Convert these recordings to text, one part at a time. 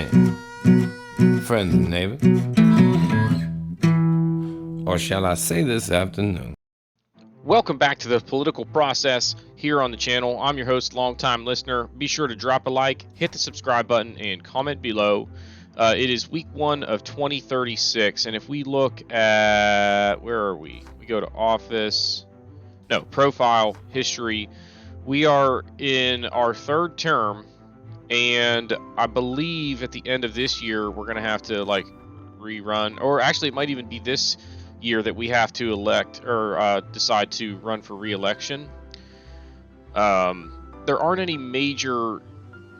man, friends and neighbors, or shall I say this afternoon. Welcome back to the political process here on the channel. I'm your host, longtime listener. Be sure to drop a like, hit the subscribe button, and comment below. It is week 1 of 2036, and if we look at, where are we? We go to office, no, profile, history. We are in our 3rd term, and I believe at the end of this year, we're going to have to rerun, or actually it might even be this year that we have to elect or decide to run for re-election. There aren't any major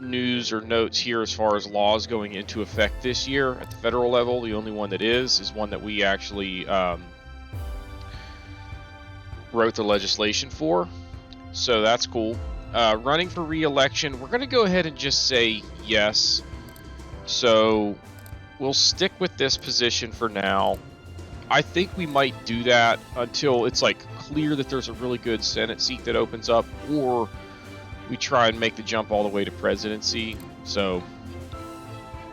news or notes here as far as laws going into effect this year at the federal level. The only one that is one that we actually wrote the legislation for, so that's cool. Running for re-election, we're going to go ahead and just say yes. So we'll stick with this position for now. I think we might do that until it's clear that there's a really good Senate seat that opens up, or we try and make the jump all the way to presidency. So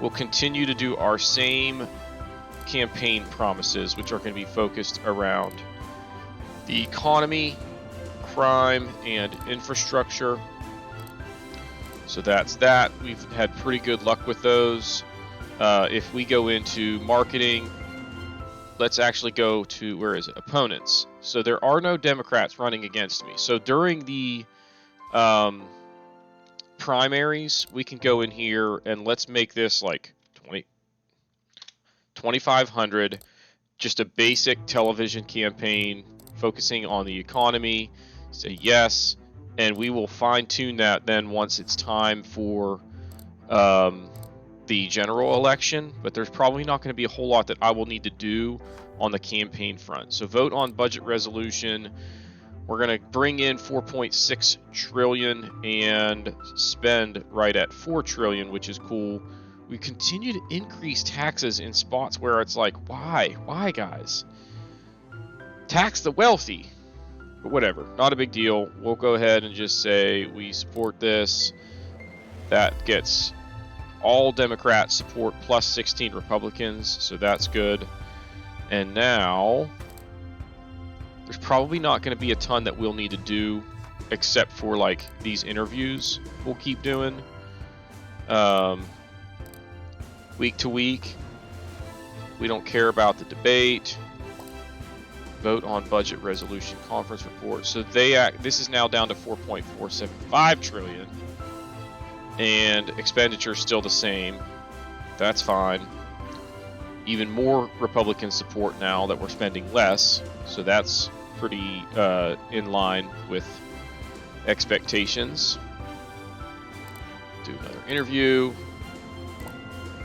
we'll continue to do our same campaign promises, which are going to be focused around the economy, crime, and infrastructure. So that's that. We've had pretty good luck with those. If we go into marketing, let's actually go to, where is it? Opponents. So there are no Democrats running against me. So during the primaries, we can go in here and let's make this like 2,500, just a basic television campaign focusing on the economy. Say yes, and we will fine-tune that then once it's time for the general election, but there's probably not going to be a whole lot that I will need to do on the campaign front. So vote on budget resolution. We're going to bring in 4.6 trillion and spend right at 4 trillion, which is cool. We continue to increase taxes in spots where it's like, why guys? Tax the wealthy. But whatever, not a big deal. We'll go ahead and just say we support this. That gets all Democrats support plus 16 Republicans, so that's good. And now there's probably not going to be a ton that we'll need to do except for these interviews we'll keep doing week to week. We don't care about the debate. Vote on budget resolution conference report. So this is now down to 4.475 trillion. And expenditure is still the same. That's fine. Even more Republican support now that we're spending less. So that's pretty in line with expectations. Do another interview.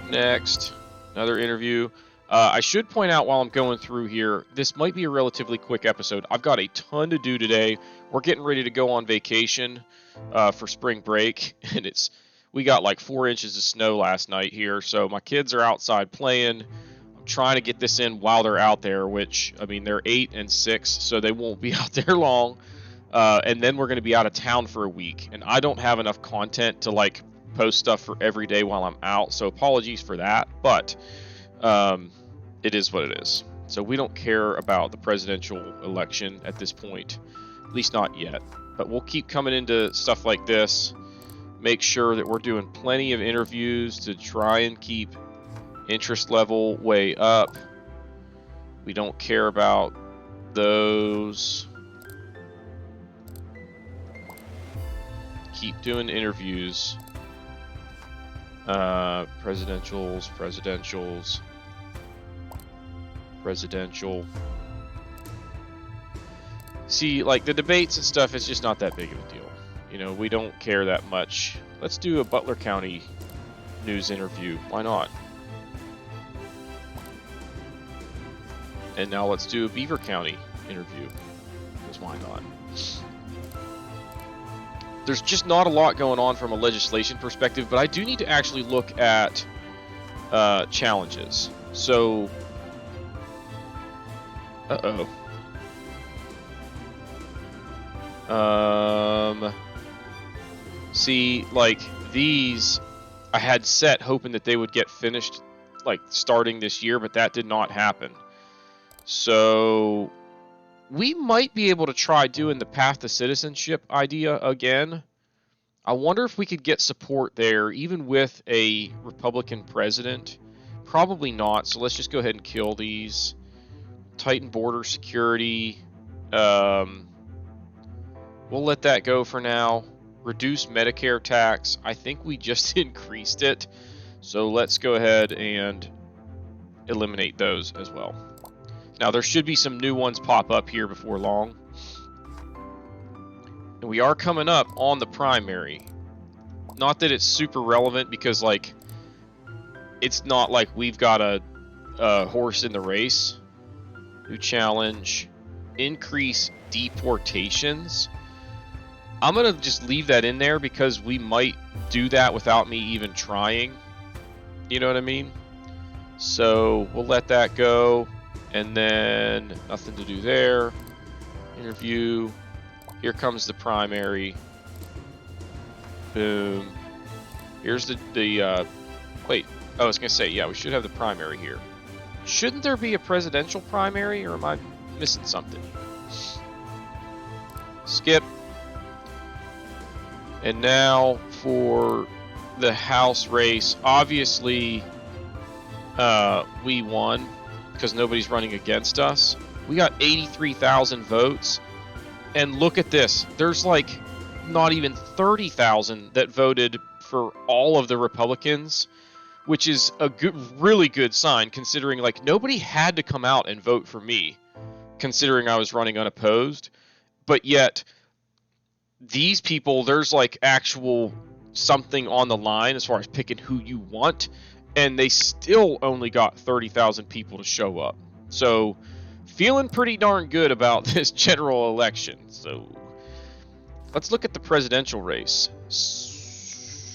Next, another interview. I should point out while I'm going through here, this might be a relatively quick episode. I've got a ton to do today. We're getting ready to go on vacation for spring break, and we got 4 inches of snow last night here, so my kids are outside playing. I'm trying to get this in while they're out there, which, I mean, they're 8 and 6, so they won't be out there long. And then we're going to be out of town for a week, and I don't have enough content to post stuff for every day while I'm out, so apologies for that, but it is what it is. So we don't care about the presidential election at this point, at least not yet. But we'll keep coming into stuff like this, make sure that we're doing plenty of interviews to try and keep interest level way up. We don't care about those. Keep doing interviews. Presidential. See, the debates and stuff is just not that big of a deal. You know, we don't care that much. Let's do a Butler County news interview. Why not? And now let's do a Beaver County interview. Because why not? There's just not a lot going on from a legislation perspective, but I do need to actually look at challenges. So, see, these I had set hoping that they would get finished like starting this year, but that did not happen. So we might be able to try doing the path to citizenship idea again. I wonder if we could get support there, even with a Republican president. Probably not, so let's just go ahead and kill these. Tighten border security. We'll let that go for now. Reduce Medicare tax. I think we just increased it. So let's go ahead and eliminate those as well. Now there should be some new ones pop up here before long. And we are coming up on the primary. Not that it's super relevant because like it's not like we've got a horse in the race. New challenge. Increase deportations. I'm going to just leave that in there because we might do that without me even trying. You know what I mean? So we'll let that go. And then nothing to do there. Interview. Here comes the primary. Boom. Here's the wait. I was going to say, yeah, we should have the primary here. Shouldn't there be a presidential primary, or am I missing something? Skip. And now for the House race. Obviously, we won because nobody's running against us. We got 83,000 votes. And look at this. There's like not even 30,000 that voted for all of the Republicans, which is a really good sign considering like nobody had to come out and vote for me, considering I was running unopposed. But yet these people, there's like actual something on the line as far as picking who you want, and they still only got 30,000 people to show up. So feeling pretty darn good about this general election. So let's look at the presidential race.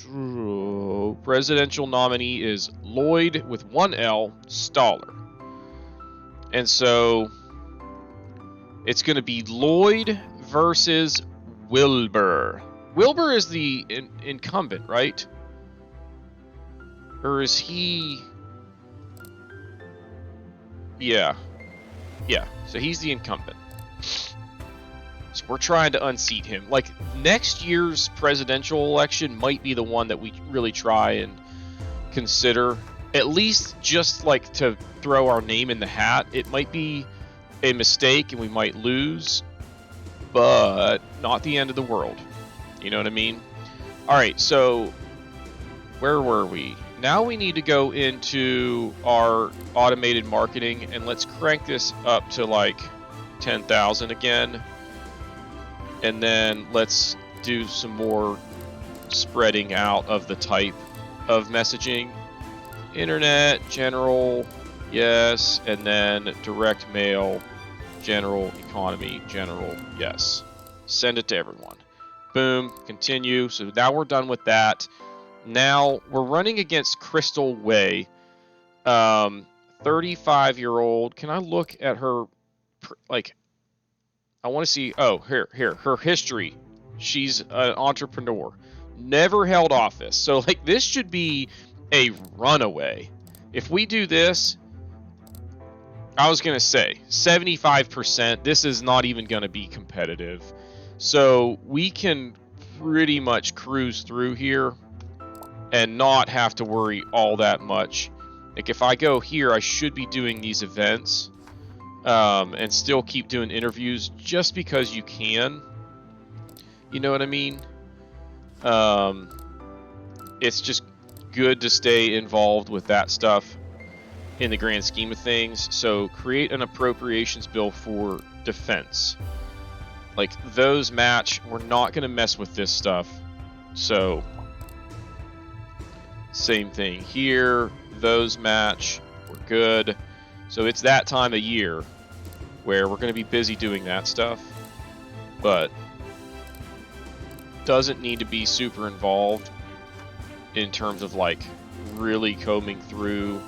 So, presidential nominee is Lloyd with one L, Stoller. And so it's going to be Lloyd versus Wilbur. Wilbur is the incumbent, right? Or is he... Yeah. Yeah, so he's the incumbent. So we're trying to unseat him. Like, next year's presidential election might be the one that we really try and consider. At least just, like, to throw our name in the hat. It might be a mistake and we might lose, but not the end of the world. You know what I mean? Alright, so where were we? Now we need to go into our automated marketing, and let's crank this up to like 10,000 again. And then let's do some more spreading out of the type of messaging. Internet, general, yes. And then direct mail, general, economy, general, yes. Send it to everyone. Boom, continue. So now we're done with that. Now we're running against Crystal Way, 35-year-old. Can I look at her, like, I want to see, oh, here, her history. She's an entrepreneur, never held office. So, like, this should be a runaway. If we do this, I was going to say 75%, this is not even going to be competitive. So we can pretty much cruise through here and not have to worry all that much. Like, if I go here, I should be doing these events and still keep doing interviews just because you can. You know what I mean? It's just good to stay involved with that stuff in the grand scheme of things. So create an appropriations bill for defense. Like, those match. We're not going to mess with this stuff. So same thing here. Those match. We're good. So it's that time of year where we're going to be busy doing that stuff. But doesn't need to be super involved in terms of, like, really combing through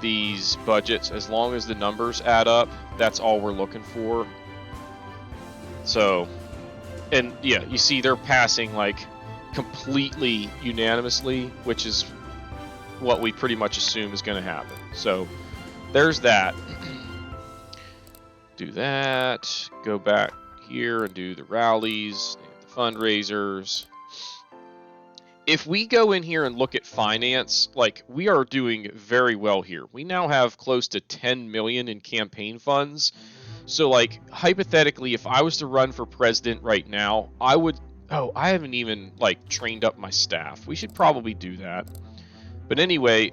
these budgets. As long as the numbers add up, that's all we're looking for. So, and yeah, you see they're passing like completely unanimously, which is what we pretty much assume is going to happen. So there's that. Do that. Go back here and do the rallies, the fundraisers. If we go in here and look at finance, like, we are doing very well here. We now have close to 10 million in campaign funds. So, like, hypothetically, if I was to run for president right now, I would... Oh, I haven't even, like, trained up my staff. We should probably do that. But anyway,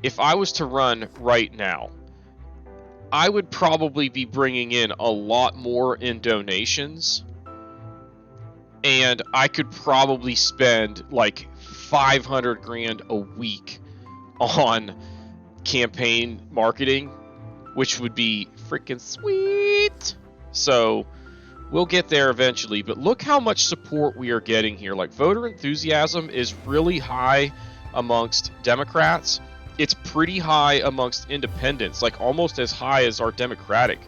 if I was to run right now, I would probably be bringing in a lot more in donations. And I could probably spend like 500 grand a week on campaign marketing, which would be freaking sweet. So we'll get there eventually, but look how much support we are getting here. Like, voter enthusiasm is really high amongst Democrats. It's pretty high amongst independents, like almost as high as our Democratic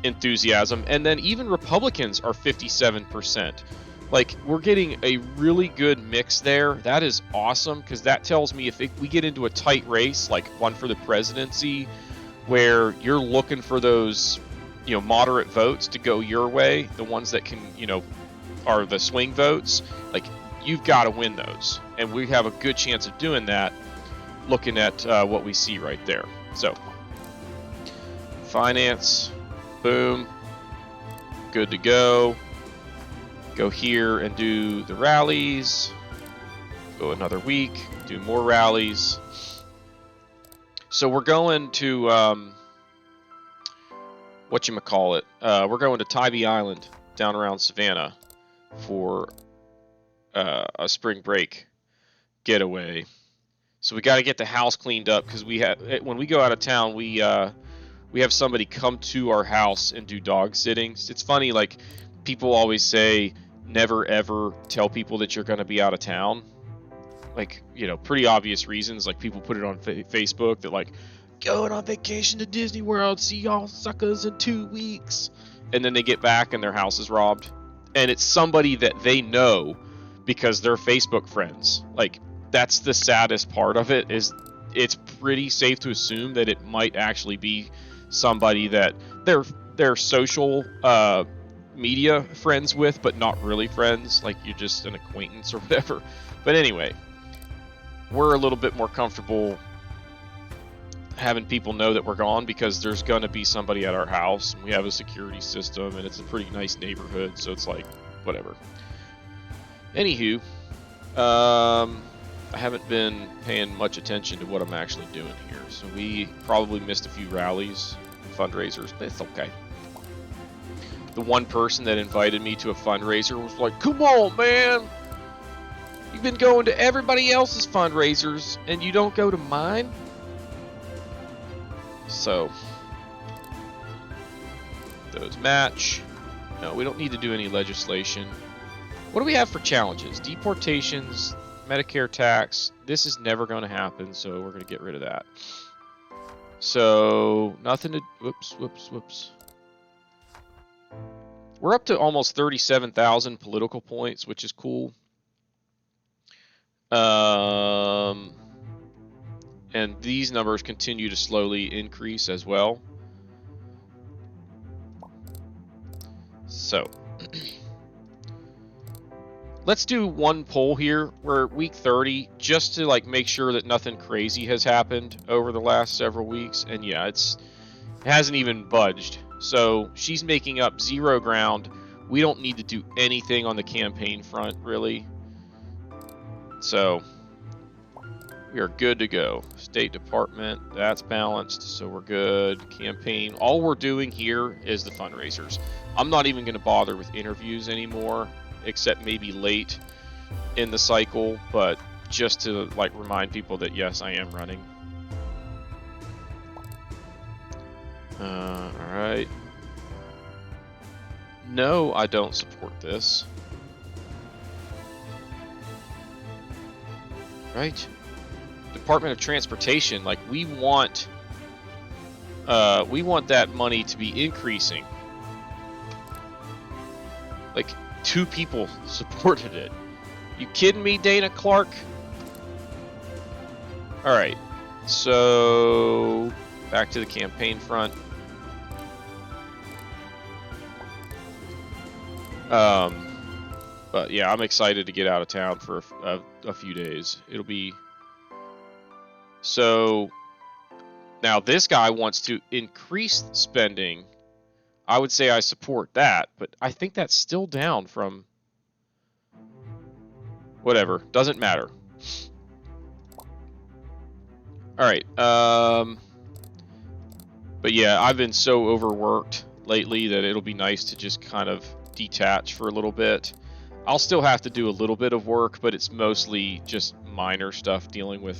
enthusiasm, and then even Republicans are 57%. Like, we're getting a really good mix there. That is awesome, because that tells me if we get into a tight race, like one for the presidency, where you're looking for those, you know, moderate votes to go your way, the ones that can, you know, are the swing votes, like, you've got to win those, and we have a good chance of doing that looking at what we see right there. So finance, boom, good to go. Go here and do the rallies. Go another week, do more rallies. So we're going to whatchamacallit, we're going to Tybee Island down around Savannah for a spring break getaway. So we got to get the house cleaned up, because we have, when we go out of town, we have somebody come to our house and do dog sittings. It's funny, like, people always say never ever tell people that you're going to be out of town. Like, you know, pretty obvious reasons. Like, people put it on Facebook that, like, going on vacation to Disney World, see y'all suckers in 2 weeks. And then they get back and their house is robbed. And it's somebody that they know because they're Facebook friends. Like, that's the saddest part of it, is it's pretty safe to assume that it might actually be somebody that they're social media friends with, but not really friends. Like, you're just an acquaintance or whatever. But anyway, we're a little bit more comfortable having people know that we're gone, because there's going to be somebody at our house, and we have a security system, and it's a pretty nice neighborhood, so it's like, whatever. Anywho, I haven't been paying much attention to what I'm actually doing here, so we probably missed a few rallies, fundraisers, but it's okay. The one person that invited me to a fundraiser was like, come on, man! You've been going to everybody else's fundraisers, and you don't go to mine? So, those match. No, we don't need to do any legislation. What do we have for challenges? Deportations, Medicare tax. This is never going to happen, so we're going to get rid of that. So, nothing to... Whoops. We're up to almost 37,000 political points, which is cool. And these numbers continue to slowly increase as well. So, let's do one poll here. We're at week 30, just to like make sure that nothing crazy has happened over the last several weeks. And yeah, it hasn't even budged. So she's making up 0 ground. We don't need to do anything on the campaign front, really. So we are good to go. State Department, that's balanced, so we're good. Campaign, all we're doing here is the fundraisers. I'm not even going to bother with interviews anymore, except maybe late in the cycle, but just to like remind people that yes, I am running. Alright. No, I don't support this. Right? Department of Transportation, like, we want that money to be increasing. Like, 2 people supported it. You kidding me, Dana Clark? Alright, so back to the campaign front. But yeah, I'm excited to get out of town for a few days. It'll be... So, now this guy wants to increase spending. I would say I support that, but I think that's still down from... Whatever, doesn't matter. Alright, but yeah, I've been so overworked lately that it'll be nice to just kind of detach for a little bit. I'll still have to do a little bit of work, but it's mostly just minor stuff dealing with,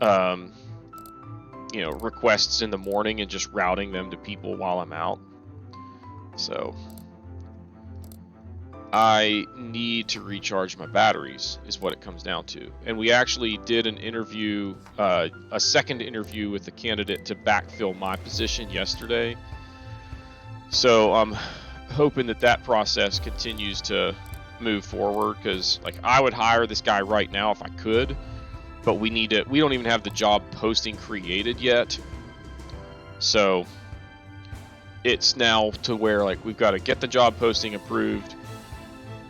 you know, requests in the morning and just routing them to people while I'm out. So, I need to recharge my batteries, is what it comes down to. And we actually did an interview, a second interview with the candidate to backfill my position yesterday. So I'm hoping that that process continues to move forward, because like I would hire this guy right now if I could, but we don't even have the job posting created yet. So it's now to where like we've got to get the job posting approved,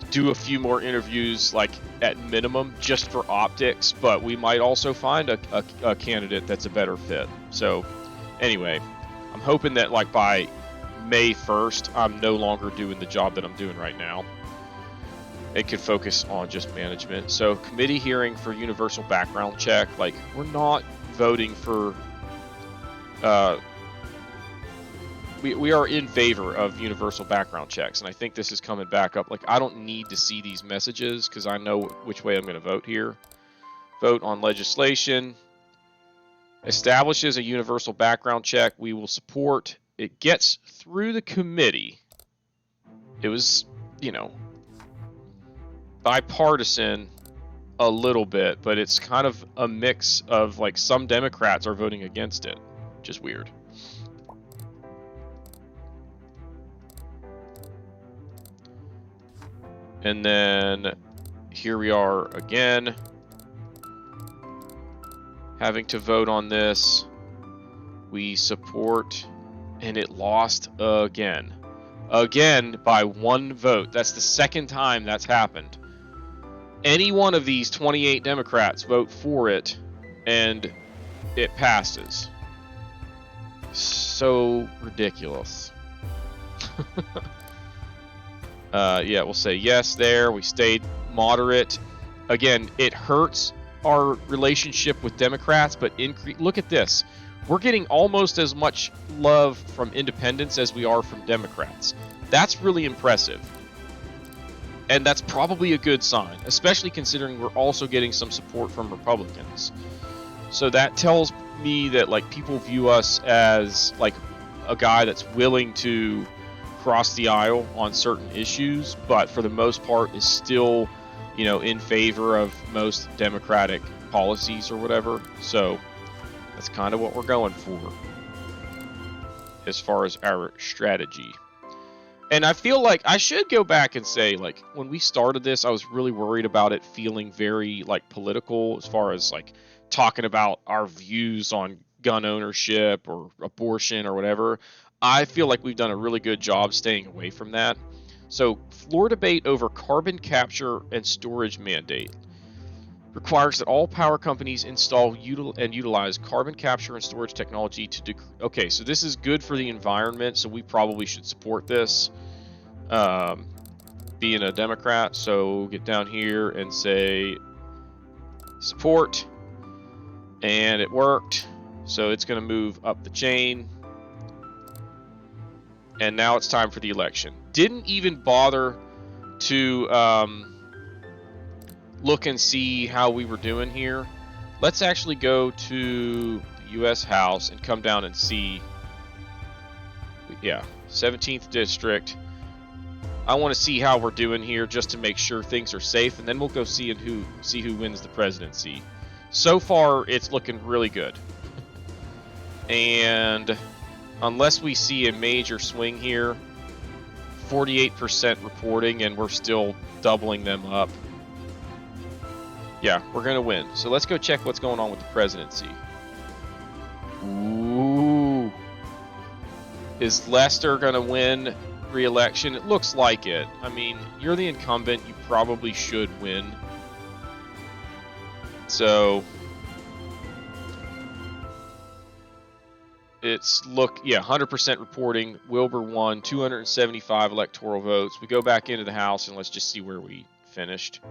do a few more interviews, like at minimum, just for optics, but we might also find a candidate that's a better fit. So anyway, I'm hoping that like by May 1st, I'm no longer doing the job that I'm doing right now. It could focus on just management. So committee hearing for universal background check, like we're not voting for, we are in favor of universal background checks, and I think this is coming back up. Like, I don't need to see these messages because I know which way I'm going to vote here. Vote on legislation. Establishes a universal background check. We will support. It gets through the committee. It was, you know, bipartisan a little bit, but it's kind of a mix of, like, some Democrats are voting against it, which is weird. And then here we are again, having to vote on this. We support, and it lost again. Again by 1 vote. That's the second time that's happened. Any one of these 28 Democrats vote for it, and it passes. So ridiculous. Yeah, we'll say yes there. We stayed moderate. Again, it hurts our relationship with Democrats, but look at this. We're getting almost as much love from independents as we are from Democrats. That's really impressive. And that's probably a good sign, especially considering we're also getting some support from Republicans. So that tells me that like people view us as like a guy that's willing to cross the aisle on certain issues, but for the most part is still, you know, in favor of most Democratic policies or whatever. So that's kind of what we're going for as far as our strategy. And I feel like I should go back and say, like, when we started this, I was really worried about it feeling very, like, political as far as, like, talking about our views on gun ownership or abortion or whatever. I feel like we've done a really good job staying away from that. So, floor debate over carbon capture and storage mandate requires that all power companies install and utilize carbon capture and storage technology to okay, so this is good for the environment, so we probably should support this, being a Democrat. So get down here and say support, and it worked. So it's going to move up the chain, and now it's time for the election. Didn't even bother to look and see how we were doing here. Let's actually go to the U.S. House and come down and see. Yeah, 17th District. I want to see how we're doing here just to make sure things are safe, and then we'll go see who wins the presidency. So far, it's looking really good. And unless we see a major swing here, 48% reporting, and we're still doubling them up. Yeah, we're going to win. So let's go check what's going on with the presidency. Ooh. Is Lester going to win re-election? It looks like it. I mean, you're the incumbent. You probably should win. So it's 100% reporting. Wilbur won, 275 electoral votes. We go back into the House and let's just see where we finished.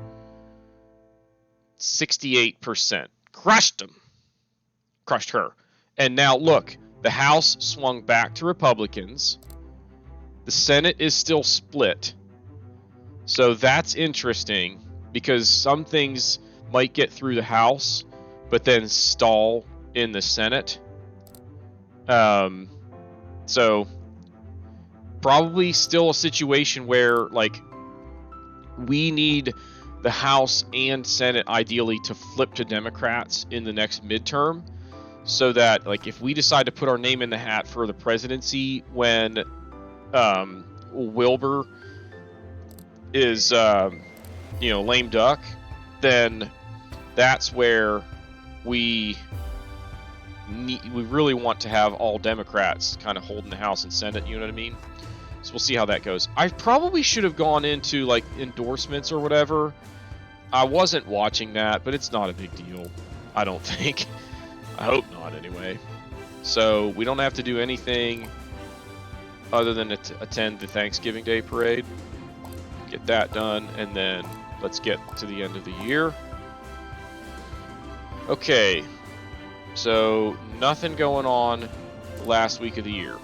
68%. Crushed him. Crushed her. And now look, the House swung back to Republicans. The Senate is still split. So that's interesting because some things might get through the House, but then stall in the Senate. So probably still a situation where like we need the House and Senate ideally to flip to Democrats in the next midterm, so that like if we decide to put our name in the hat for the presidency when Wilbur is lame duck, then that's where we really want to have all Democrats kind of holding the House and Senate, you know what I mean? So we'll see how that goes. I probably should have gone into like endorsements or whatever. I wasn't watching that, but it's not a big deal, I don't think. I hope not anyway. So we don't have to do anything other than attend the Thanksgiving Day parade. Get that done, and then let's get to the end of the year. Okay, so nothing going on last week of the year.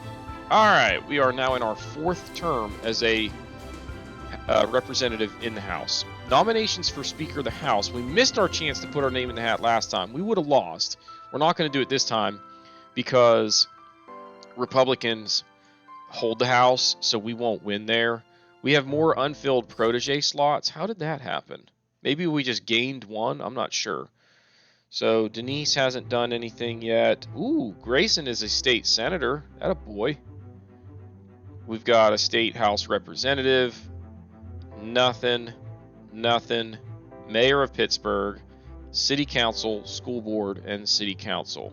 Alright, we are now in our 4th term as a representative in the House. Nominations for Speaker of the House. We missed our chance to put our name in the hat last time. We would have lost. We're not going to do it this time because Republicans hold the House, so we won't win there. We have more unfilled protege slots. How did that happen? Maybe we just gained one? I'm not sure. So Denise hasn't done anything yet. Ooh, Grayson is a state senator. Atta boy. We've got a state House representative. Nothing. Nothing. Mayor of Pittsburgh. City Council, School Board, and City Council.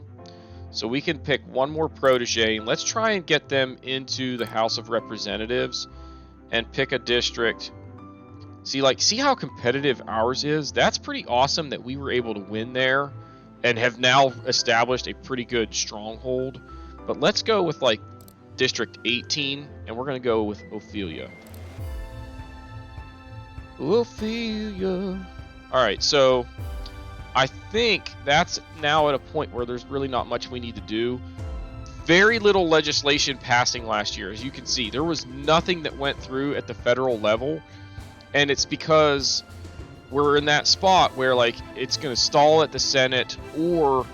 So we can pick one more protege, and let's try and get them into the House of Representatives and pick a district. See how competitive ours is? That's pretty awesome that we were able to win there and have now established a pretty good stronghold. But let's go with like District 18, and we're going to go with Ophelia. Ophelia. All right, so I think that's now at a point where there's really not much we need to do. Very little legislation passing last year. As you can see, there was nothing that went through at the federal level. And it's because we're in that spot where like it's going to stall at the Senate or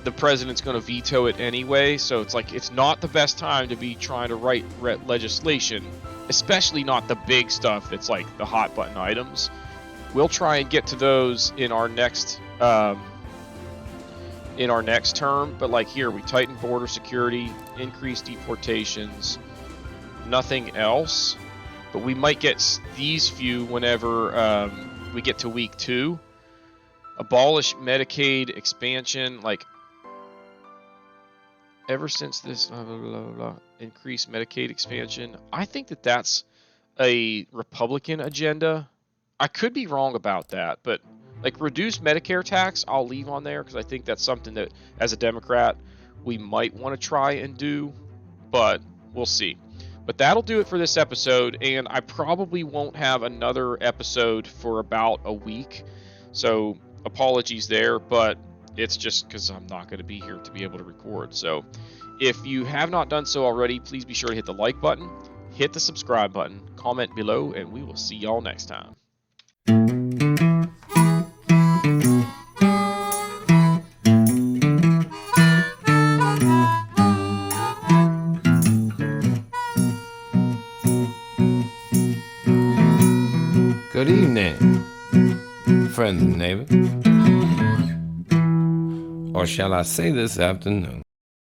the president's going to veto it anyway. So it's like it's not the best time to be trying to write legislation, especially not the big stuff that's like the hot button items. We'll try and get to those in our next term, but like here we tighten border security, increase deportations, nothing else. But we might get these few whenever we get to week 2. Abolish Medicaid expansion, like ever since this increase Medicaid expansion. I think that that's a Republican agenda. I could be wrong about that, but like reduce Medicare tax, I'll leave on there because I think that's something that as a Democrat we might want to try and do, but we'll see. But that'll do it for this episode, and I probably won't have another episode for about a week, so apologies there, but it's just because I'm not going to be here to be able to record. So if you have not done so already, please be sure to hit the like button, hit the subscribe button, comment below, and we will see y'all next time. Good evening, friends and neighbors. Or shall I say this afternoon?